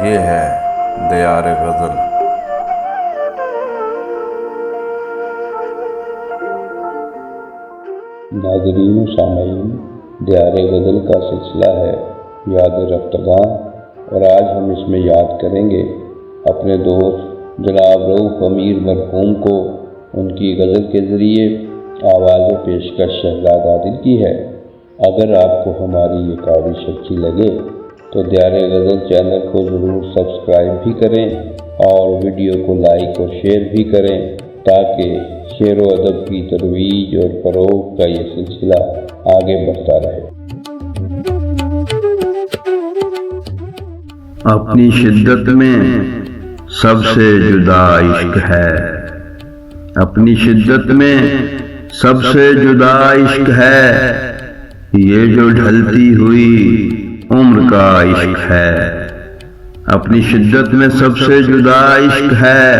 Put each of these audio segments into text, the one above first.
یہ ہے دیار غزل۔ ناظرین و سامعین، دیار غزل کا سلسلہ ہے یاد رفتگان، اور آج ہم اس میں یاد کریں گے اپنے دوست جناب رؤف امیر مرحوم کو۔ ان کی غزل کے ذریعے آواز پیشکش شہزاد عادل کی ہے۔ اگر آپ کو ہماری یہ کاوش اچھی لگے تو دیار غزل چینل کو ضرور سبسکرائب بھی کریں اور ویڈیو کو لائک اور شیئر بھی کریں، تاکہ شعر و ادب کی ترویج اور فروغ کا یہ سلسلہ آگے بڑھتا رہے۔ اپنی شدت میں سب سے جدا عشق ہے، اپنی شدت میں سب سے جدا عشق ہے، یہ جو ڈھلتی ہوئی عمر کا عشق ہے۔ اپنی شدت میں سب سے جدا عشق ہے،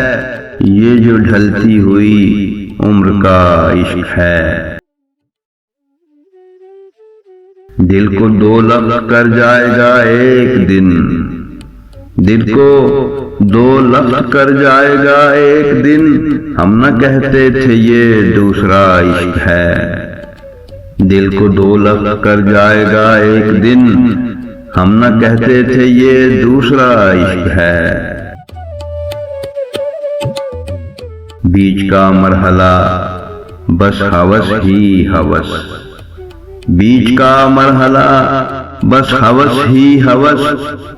یہ جو ڈھلتی ہوئی عمر کا عشق ہے۔ دل کو دو لفظ کر جائے گا ایک دن، دل کو دو لفظ کر جائے گا ایک دن، ہم نہ کہتے تھے یہ دوسرا عشق ہے۔ دل کو دو لفظ کر جائے گا ایک دن، ہم نہ کہتے تھے یہ دوسرا عشق ہے۔ بیچ کا مرحلہ بس ہوس ہی ہوس، بیچ کا مرحلہ بس ہوس ہی ہوس،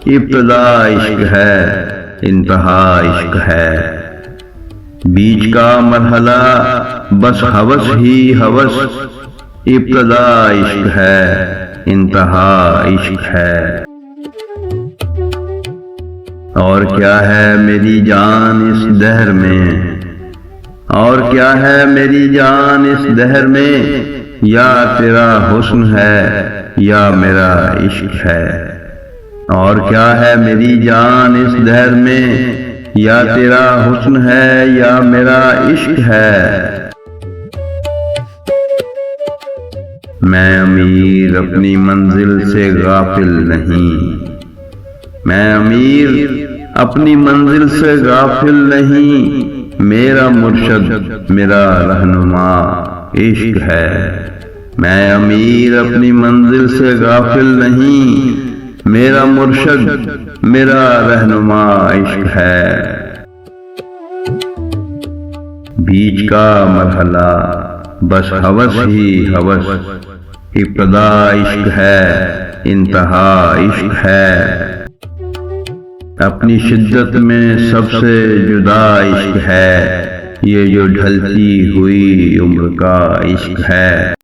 ابتدا عشق ہے انتہا عشق ہے۔ بیچ کا مرحلہ بس ہوس ہی ہوس، ابتدا عشق ہے انتہا عشق ہے۔ اور کیا ہے میری جان اس دہر میں، اور کیا ہے میری جان اس دہر میں، یا تیرا حسن ہے یا میرا عشق ہے۔ اور کیا ہے میری جان اس دہر میں، یا تیرا حسن ہے یا میرا عشق ہے۔ میں امیر اپنی منزل سے غافل نہیں، میں امیر اپنی منزل سے غافل نہیں، میرا مرشد میرا رہنما عشق ہے۔ میں امیر اپنی منزل سے غافل نہیں، میرا مرشد میرا رہنما عشق ہے۔ بیچ کا مرحلہ بس ہوس ہی ہوس، ابتدا عشق ہے انتہا عشق ہے۔ اپنی شدت میں سب سے جدا عشق ہے، یہ جو ڈھلتی ہوئی عمر کا عشق ہے۔